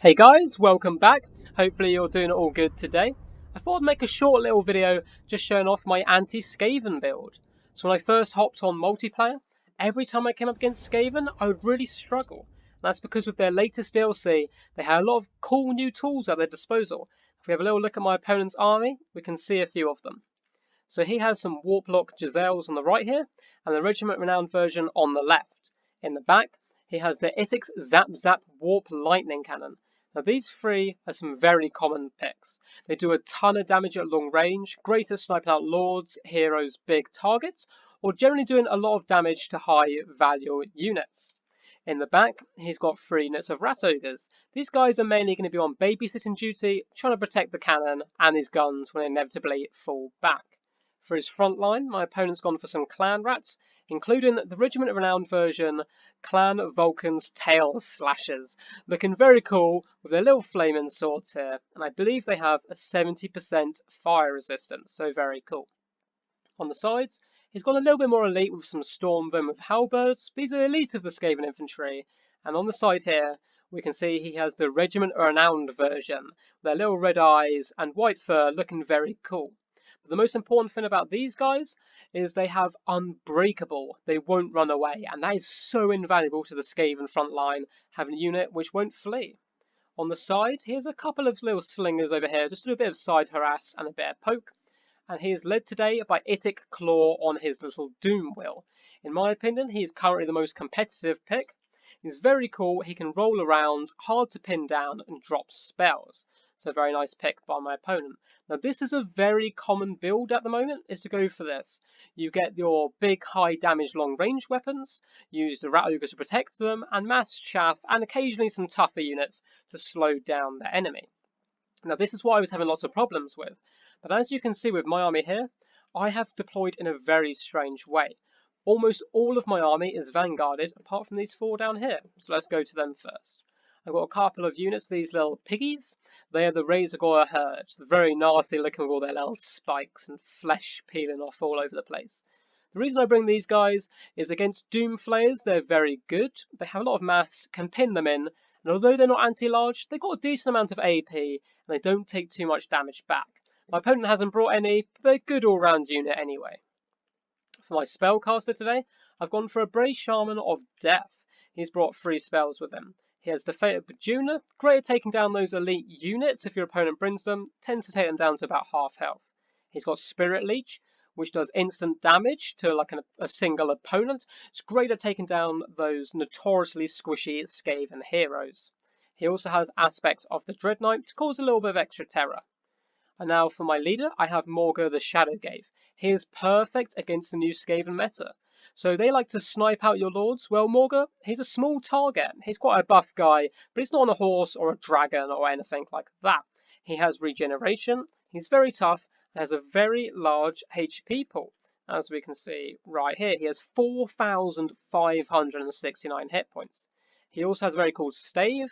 Hey guys, welcome back. Hopefully you're doing all good today. I thought I'd make a short little video just showing off my anti-Skaven build. So when I first hopped on multiplayer, every time I came up against Skaven, I would really struggle. And that's because with their latest DLC, they had a lot of cool new tools at their disposal. If we have a little look at my opponent's army, we can see a few of them. So he has some Warplock Giselles on the right here, and the Regiment Renowned version on the left. In the back, he has the Itix Zap Zap Warp Lightning Cannon. Now these three are some very common picks. They do a ton of damage at long range, great at sniping out lords, heroes, big targets, or generally doing a lot of damage to high value units. In the back, he's got 3 units of Rat Ogres. These guys are mainly going to be on babysitting duty, trying to protect the cannon and his guns when they inevitably fall back. For his front line, my opponent's gone for some clan rats, including the Regiment Renowned version Clan Vulcan's Tail Slashers, looking very cool with their little flaming swords here, and I believe they have a 70% fire resistance, so very cool. On the sides, he's gone a little bit more elite with some Stormven with halberds. These are elite of the Skaven infantry, and on the side here, we can see he has the Regiment Renowned version, with their little red eyes and white fur looking very cool. The most important thing about these guys is they have unbreakable. They won't run away, and that is so invaluable to the Skaven front line, having a unit which won't flee. On the side, here's a couple of little slingers over here, just to do a bit of side harass and a bit of poke. And he is led today by Itic Claw on his little Doom Wheel. In my opinion, he is currently the most competitive pick. He's very cool, he can roll around, hard to pin down, and drop spells. So a very nice pick by my opponent. Now this is a very common build at the moment, is to go for this. You get your big high damage long range weapons, use the Rat Ogres to protect them, and mass chaff, and occasionally some tougher units to slow down the enemy. Now this is what I was having lots of problems with, but as you can see with my army here, I have deployed in a very strange way. Almost all of my army is vanguarded, apart from these 4 down here, so let's go to them first. I've got a couple of units, these little piggies. They are the Razorgore herd. They're very nasty looking with all their little spikes and flesh peeling off all over the place. The reason I bring these guys is against Doom Flayers, they're very good. They have a lot of mass, can pin them in, and although they're not anti-large, they've got a decent amount of AP, and they don't take too much damage back. My opponent hasn't brought any, but they're a good all-round unit anyway. For my spellcaster today, I've gone for a Brave Shaman of Death. He's brought 3 spells with him. He has the Fate of Bajuna, great at taking down those elite units if your opponent brings them, tends to take them down to about half health. He's got Spirit Leech, which does instant damage to like a single opponent. It's great at taking down those notoriously squishy Skaven heroes. He also has aspects of the Dread Knight to cause a little bit of extra terror. And now for my leader, I have Morga the Shadowgave. He is perfect against the new Skaven meta. So they like to snipe out your lords. Well, Morga, he's a small target. He's quite a buff guy, but he's not on a horse or a dragon or anything like that. He has regeneration, he's very tough, and has a very large HP pool. As we can see right here, he has 4,569 hit points. He also has a very cool Stave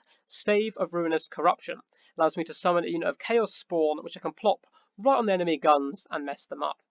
of Ruinous Corruption. Allows me to summon a unit of Chaos Spawn, which I can plop right on the enemy guns and mess them up.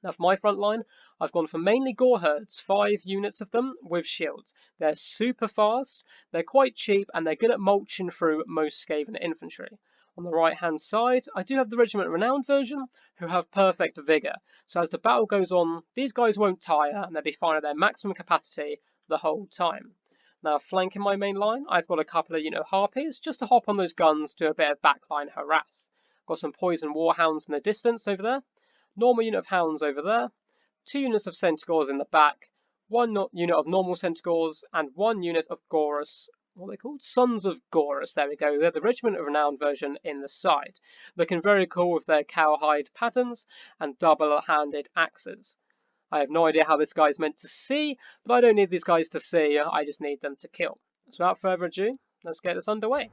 Now for my front line, I've gone for mainly Gore Herds, 5 units of them with shields. They're super fast, they're quite cheap, and they're good at mulching through most Skaven infantry. On the right hand side, I do have the Regiment Renowned version, who have perfect vigour. So as the battle goes on, these guys won't tire, and they'll be fine at their maximum capacity the whole time. Now flanking my main line, I've got a couple of Harpies, just to hop on those guns, do a bit of backline harass. Got some Poison Warhounds in the distance over there. Normal unit of hounds over there, 2 units of centaurs in the back, 1 unit of normal centaurs, and 1 unit of Gorus. What are they called? Sons of Gorus, there we go. They're the Regiment of Renowned version in the side. Looking very cool with their cowhide patterns and double-handed axes. I have no idea how this guy's meant to see, but I don't need these guys to see, I just need them to kill. So without further ado, let's get this underway.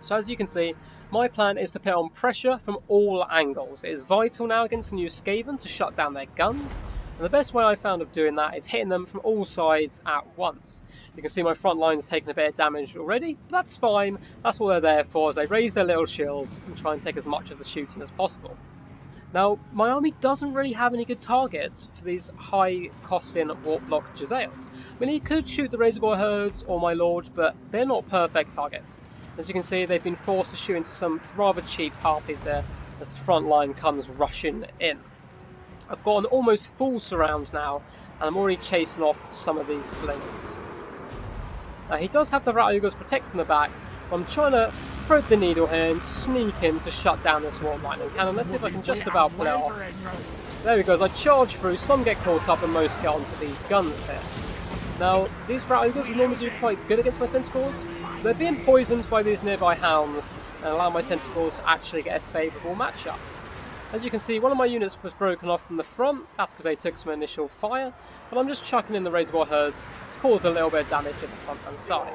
So as you can see, my plan is to put on pressure from all angles. It is vital now against the new Skaven to shut down their guns, and the best way I found of doing that is hitting them from all sides at once. You can see my front line's taking a bit of damage already, but that's fine. That's what they're there for, as they raise their little shields and try and take as much of the shooting as possible. Now, my army doesn't really have any good targets for these high-costing Warplock Giselles. I mean, he could shoot the Razorgore herds or my lord, but they're not perfect targets. As you can see, they've been forced to shoot into some rather cheap harpies there as the front line comes rushing in. I've got an almost full surround now, and I'm already chasing off some of these slingers. Now he does have the rat ogres protecting the back, but I'm trying to thread the needle here and sneak in to shut down this warp lightning cannon. Let's see if I can just about pull it off. There we go, as I charge through, some get caught up and most get onto these guns here. Now, these rat ogres normally do quite good against my centaurs. They're being poisoned by these nearby hounds and allow my centaurs to actually get a favourable matchup. As you can see, one of my units was broken off from the front. That's because they took some initial fire, but I'm just chucking in the Razorboar herds to cause a little bit of damage at the front and side.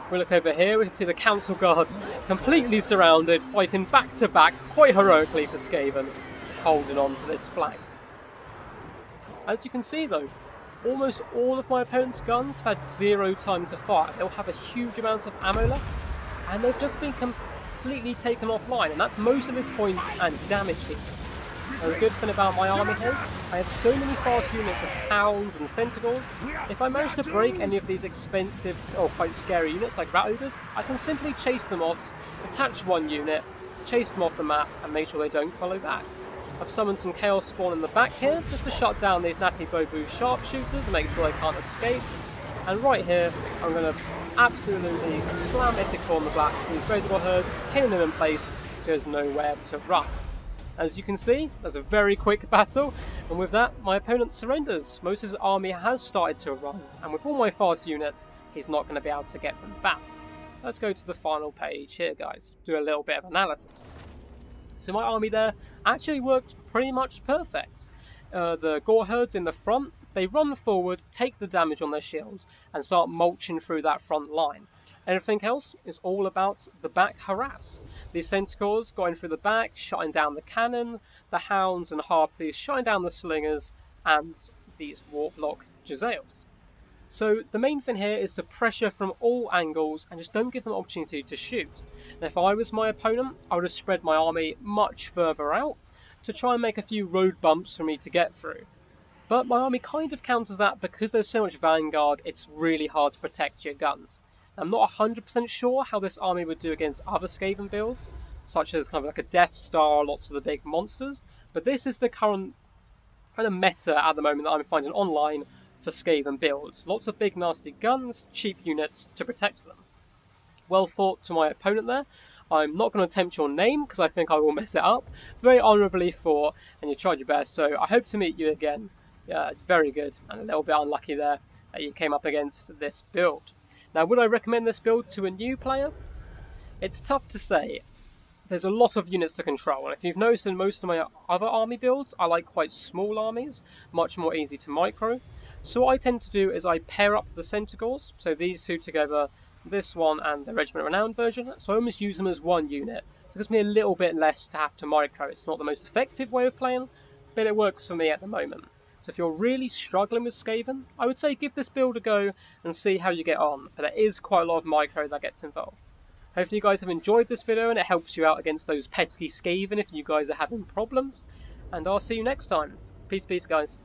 We look over here, we can see the council guard completely surrounded, fighting back to back quite heroically for Skaven, holding on to this flank. As you can see though, almost all of my opponent's guns have had 0 time to fire. They'll have a huge amount of ammo left, and they've just been completely taken offline, and that's most of his points and damage here. Now, the good thing about my army here, I have so many fast units of hounds and centaurs. If I manage to break any of these expensive or quite scary units like rat ogres, I can simply chase them off, attach one unit, chase them off the map, and make sure they don't follow back. I've summoned some Chaos Spawn in the back here, just to shut down these Natty Bobu sharpshooters and make sure they can't escape. And right here, I'm going to absolutely slam Ithaca on the back with these Razorboar herds, pinning them in place so there's nowhere to run. As you can see, there's a very quick battle, and with that, my opponent surrenders. Most of his army has started to run, and with all my fast units, he's not going to be able to get them back. Let's go to the final page here, guys, do a little bit of analysis. So my army there actually worked pretty much perfect. The Gore herds in the front, they run forward, take the damage on their shields, and start mulching through that front line. Everything else is all about the back harass. These centaurs going through the back, shutting down the cannon, the hounds and harpies shutting down the slingers, and these warplock Jezzails. So the main thing here is to pressure from all angles and just don't give them an opportunity to shoot. And if I was my opponent, I would have spread my army much further out to try and make a few road bumps for me to get through. But my army kind of counters that because there's so much vanguard, it's really hard to protect your guns. I'm not 100% sure how this army would do against other Skaven builds, such as kind of like a Death Star or lots of the big monsters, but this is the current kind of meta at the moment that I'm finding online for Skaven builds. Lots of big nasty guns, cheap units to protect them. Well fought to my opponent there. I'm not going to attempt your name because I think I will mess it up. Very honourably fought, and you tried your best, so I hope to meet you again. Very good, and a little bit unlucky there that you came up against this build. Now, would I recommend this build to a new player? It's tough to say. There's a lot of units to control, and if you've noticed in most of my other army builds, I like quite small armies, much more easy to micro. So what I tend to do is I pair up the Centaurs, so these two together, this one and the Regiment Renowned version, so I almost use them as one unit. So it gives me a little bit less to have to micro. It's not the most effective way of playing, but it works for me at the moment. So if you're really struggling with Skaven, I would say give this build a go and see how you get on, but there is quite a lot of micro that gets involved. Hopefully you guys have enjoyed this video and it helps you out against those pesky Skaven if you guys are having problems, and I'll see you next time. Peace, guys.